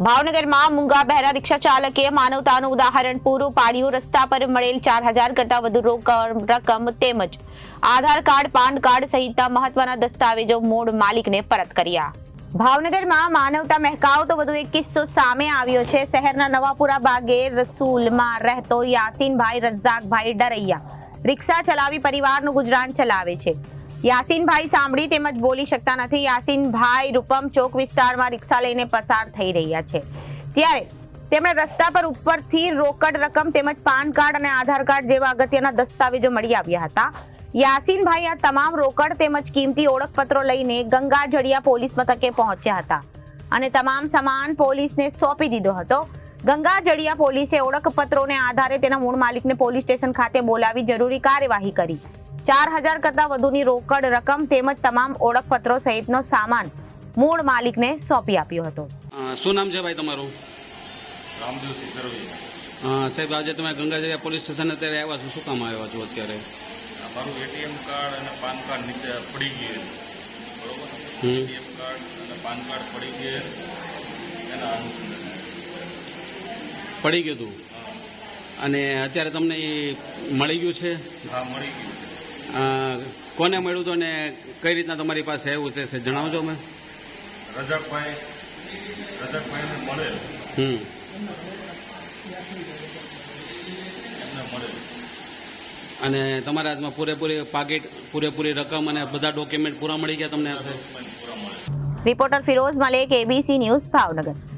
ભાવનગરમાં મૂંગા બહેરા રિક્ષા ચાલકે માનવતાનું ઉદાહરણ પૂરું પાડ્યું. રસ્તા પર મળેલ 4000 કરતા વધુ રકમ તેમજ આધાર કાર્ડ, પાન કાર્ડ સહિતના મહત્વના દસ્તાવેજો મૂળ માલિકને પરત કર્યા. ભાવનગરમાં માનવતા મહેકાવતો વધુ એક કિસ્સો સામે આવ્યો છે. શહેરના નવાપુરા બાગે રસુલમાં રહેતો યાસીનભાઈ રઝાકભાઈ ડરૈયા રિક્ષા ચલાવી પરિવારનું ગુજરાન ચલાવે છે. યાસીનભાઈ સાંભળી તેમજ બોલી શકતા નથી. યાસીનભાઈ રૂપમ ચોક વિસ્તારમાં રિક્ષા લઈને પસાર થઈ રહ્યા છે ત્યારે તેમણે રસ્તા પર ઉપરથી રોકડ રકમ તેમજ પાન કાર્ડ અને આધાર કાર્ડ જેવા અગત્યના દસ્તાવેજો મળી આવ્યા હતા. યાસીનભાઈ આ તમામ રોકડ તેમજ કિંમતી ઓળખપત્રો લઈને ગંગાજળિયા પોલીસ મથકે પહોંચ્યા હતા અને તમામ સામાન પોલીસને સોંપી દીધો હતો. ગંગાજળિયા પોલીસે ઓળખપત્રોને આધારે તેના મૂળ માલિકને પોલીસ સ્ટેશન ખાતે બોલાવી જરૂરી કાર્યવાહી કરી. 4000 કરતા વધુની રોકડ રકમ તેમજ તમામ ઓળખપત્રો સહિતનો સામાન મૂળ માલિકને સોંપી આપ્યો હતો. શું નામ છે ભાઈ તમારું? રામદેવસિંહ સરવૈયા. સાહેબ, આજે તમે ગંગાજળિયા પોલીસ સ્ટેશન અત્યારે આવ્યા છો, શું કામ આવ્યા છો અત્યારે? મારું એટીએમ કાર્ડ અને પાન કાર્ડ નીચે પડી ગયું, બરોબર? એટીએમ કાર્ડ અને પાન કાર્ડ પડી ગયું એના અનુસંધાને પડી ગયું હતું અને અત્યારે તમને એ મળી ગયું છે? હા, મળી ગયું છે. કોને મળ્યું હતું અને કઈ રીતના તમારી પાસે આવ્યું તે જણાવજો. મેં રજાકભાઈને મળેલ, એમને મળેલ અને તમારા હાથમાં પૂરેપૂરી પાકીટ, પૂરેપૂરી રકમ અને બધા ડોક્યુમેન્ટ પૂરા મળી ગયા તમને? પૂરા મળેલ. Reporter Firoz Malek, ABC news, Bhavnagar.